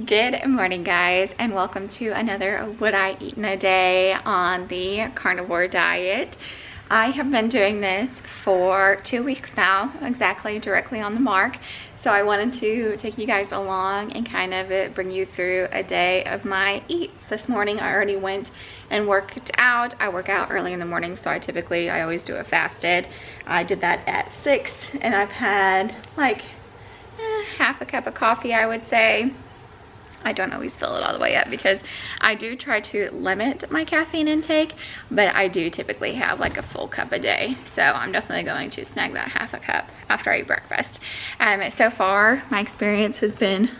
Good morning, guys, and welcome to another What I Eat in a Day on the carnivore diet. I have been doing this for 2 weeks now, exactly directly on the mark. So I wanted to take you guys along and kind of bring you through a day of my eats. This morning I already went and worked out. I work out early in the morning, so I always do it fasted. I did that at 6 and I've had like half a cup of coffee, I would say. I don't always fill it all the way up because I do try to limit my caffeine intake, but I do typically have like a full cup a day. So I'm definitely going to snag that half a cup after I eat breakfast. So far, my experience has been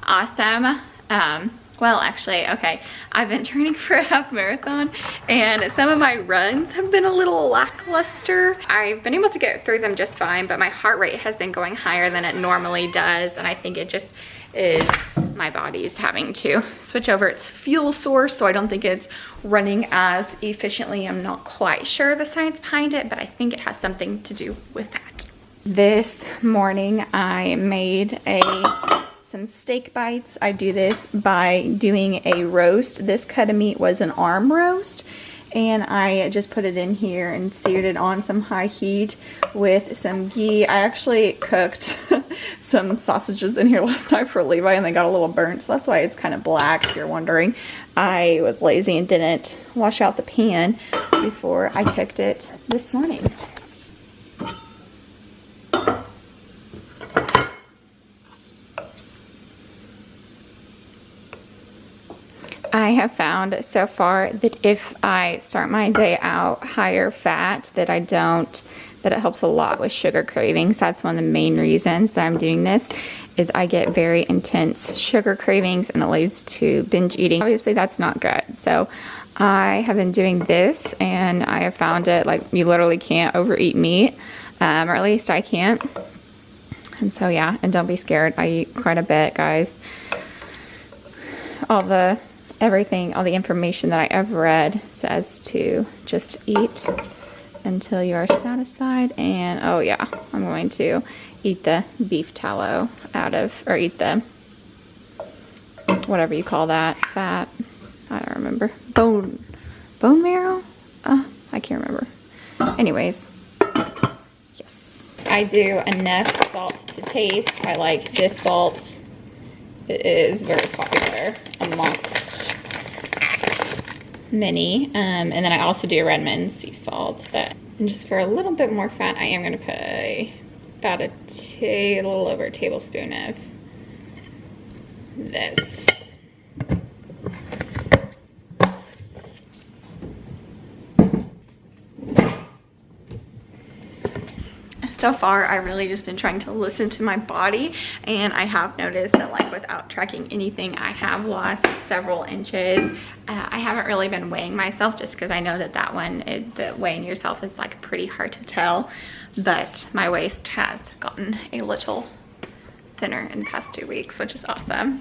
awesome. Well, actually, okay, I've been training for a half marathon and some of my runs have been a little lackluster. I've been able to get through them just fine, but my heart rate has been going higher than it normally does, and I think it just is my body's having to switch over its fuel source, so I don't think it's running as efficiently. I'm not quite sure the science behind it, but I think it has something to do with that. This morning I made some steak bites. I do this by doing a roast. This cut of meat was an arm roast, and I just put it in here and seared it on some high heat with some ghee. I actually cooked some sausages in here last night for Levi and they got a little burnt, so that's why it's kind of black, if you're wondering. I was lazy and didn't wash out the pan before I cooked it this morning. I have found so far that if I start my day out higher fat, that it helps a lot with sugar cravings. That's one of the main reasons that I'm doing this, is I get very intense sugar cravings and it leads to binge eating. Obviously that's not good. So I have been doing this and I have found it like you literally can't overeat meat, or at least I can't. And so yeah, and don't be scared. I eat quite a bit, guys. All the information that I ever read says to just eat until you are satisfied. And oh yeah, I'm going to eat the beef tallow or eat the, whatever you call that, fat, I don't remember, bone marrow? I can't remember. Anyways, yes. I do enough salt to taste. I like this salt. It is very popular amongst many. And then I also do Redmond sea salt. And just for a little bit more fat, I am going to put about a little over a tablespoon of this. So far, I've really just been trying to listen to my body, and I have noticed that like without tracking anything, I have lost several inches. I haven't really been weighing myself just because I know that the weighing yourself is like pretty hard to tell, but my waist has gotten a little thinner in the past 2 weeks, which is awesome.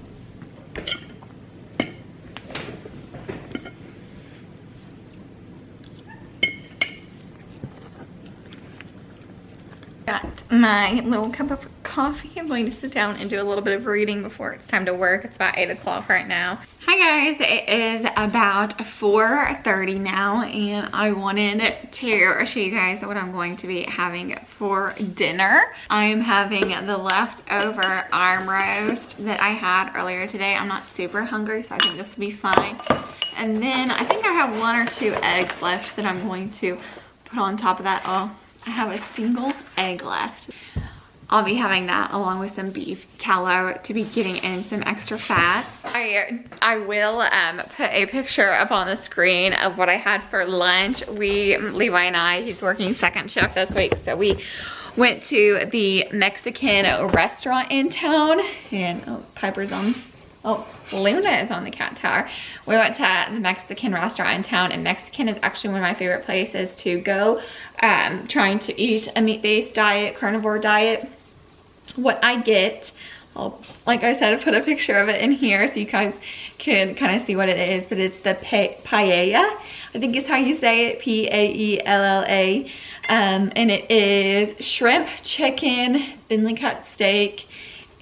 Got my little cup of coffee. I'm going to sit down and do a little bit of reading before it's time to work. It's about 8 o'clock right now. Hi guys, it is about 4:30 now, and I wanted to show you guys what I'm going to be having for dinner. I am having the leftover arm roast that I had earlier today. I'm not super hungry, so I think this will be fine. And then I think I have 1 or 2 eggs left that I'm going to put on top of that. Oh, I have a single egg left. I'll be having that along with some beef tallow to be getting in some extra fats. I will put a picture up on the screen of what I had for lunch. Levi and I, he's working second shift this week, so we went to the Mexican restaurant in town, and Luna is on the cat tower. We went to the Mexican restaurant in town, and Mexican is actually one of my favorite places to go. Trying to eat a meat-based diet, carnivore diet. What I get, like I said, I put a picture of it in here so you guys can kind of see what it is, but it's the paella, I think is how you say it, P-A-E-L-L-A. And it is shrimp, chicken, thinly cut steak,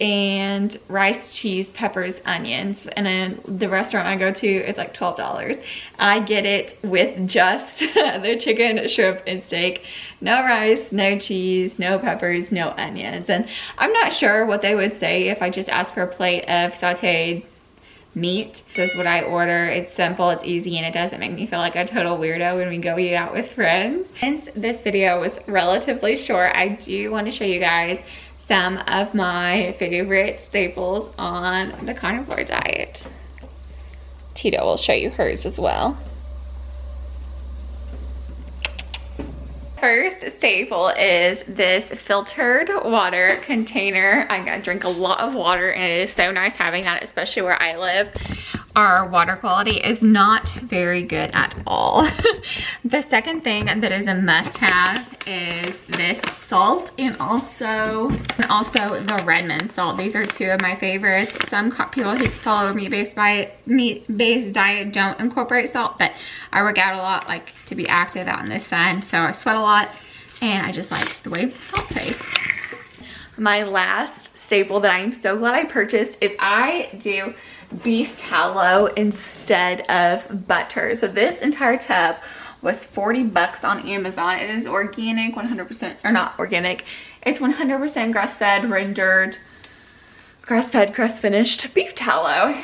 and rice, cheese, peppers, onions. And then the restaurant I go to, it's like $12. I get it with just the chicken, shrimp, and steak. No rice, no cheese, no peppers, no onions. And I'm not sure what they would say if I just asked for a plate of sauteed meat. This is what I order. It's simple, it's easy, and it doesn't make me feel like a total weirdo when we go eat out with friends. Since this video was relatively short, I do want to show you guys some of my favorite staples on the carnivore diet. Tito will show you hers as well. First staple is this filtered water container. I gotta drink a lot of water, and it is so nice having that, especially where I live. Our water quality is not very good at all. The second thing that is a must-have is this salt and also the Redmond salt. These are two of my favorites. Some people who follow a meat-based diet don't incorporate salt, but I work out a lot, like to be active out in the sun, so I sweat a lot, and I just like the way salt tastes. My last staple that I'm so glad I purchased is I do beef tallow instead of butter. So this entire tub was 40 bucks on Amazon. It is organic, 100%, or not organic. It's 100% grass-fed, rendered, grass-fed, grass-finished beef tallow.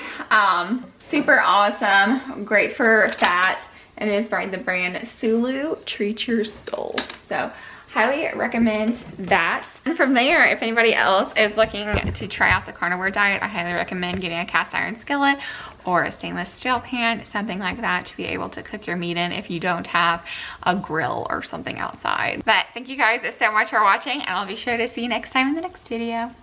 Super awesome, great for fat, and it is by the brand Sulu. Treat Your Soul. So highly recommend that. And from there, if anybody else is looking to try out the carnivore diet, I highly recommend getting a cast iron skillet or a stainless steel pan, something like that, to be able to cook your meat in if you don't have a grill or something outside. But thank you guys so much for watching, and I'll be sure to see you next time in the next video.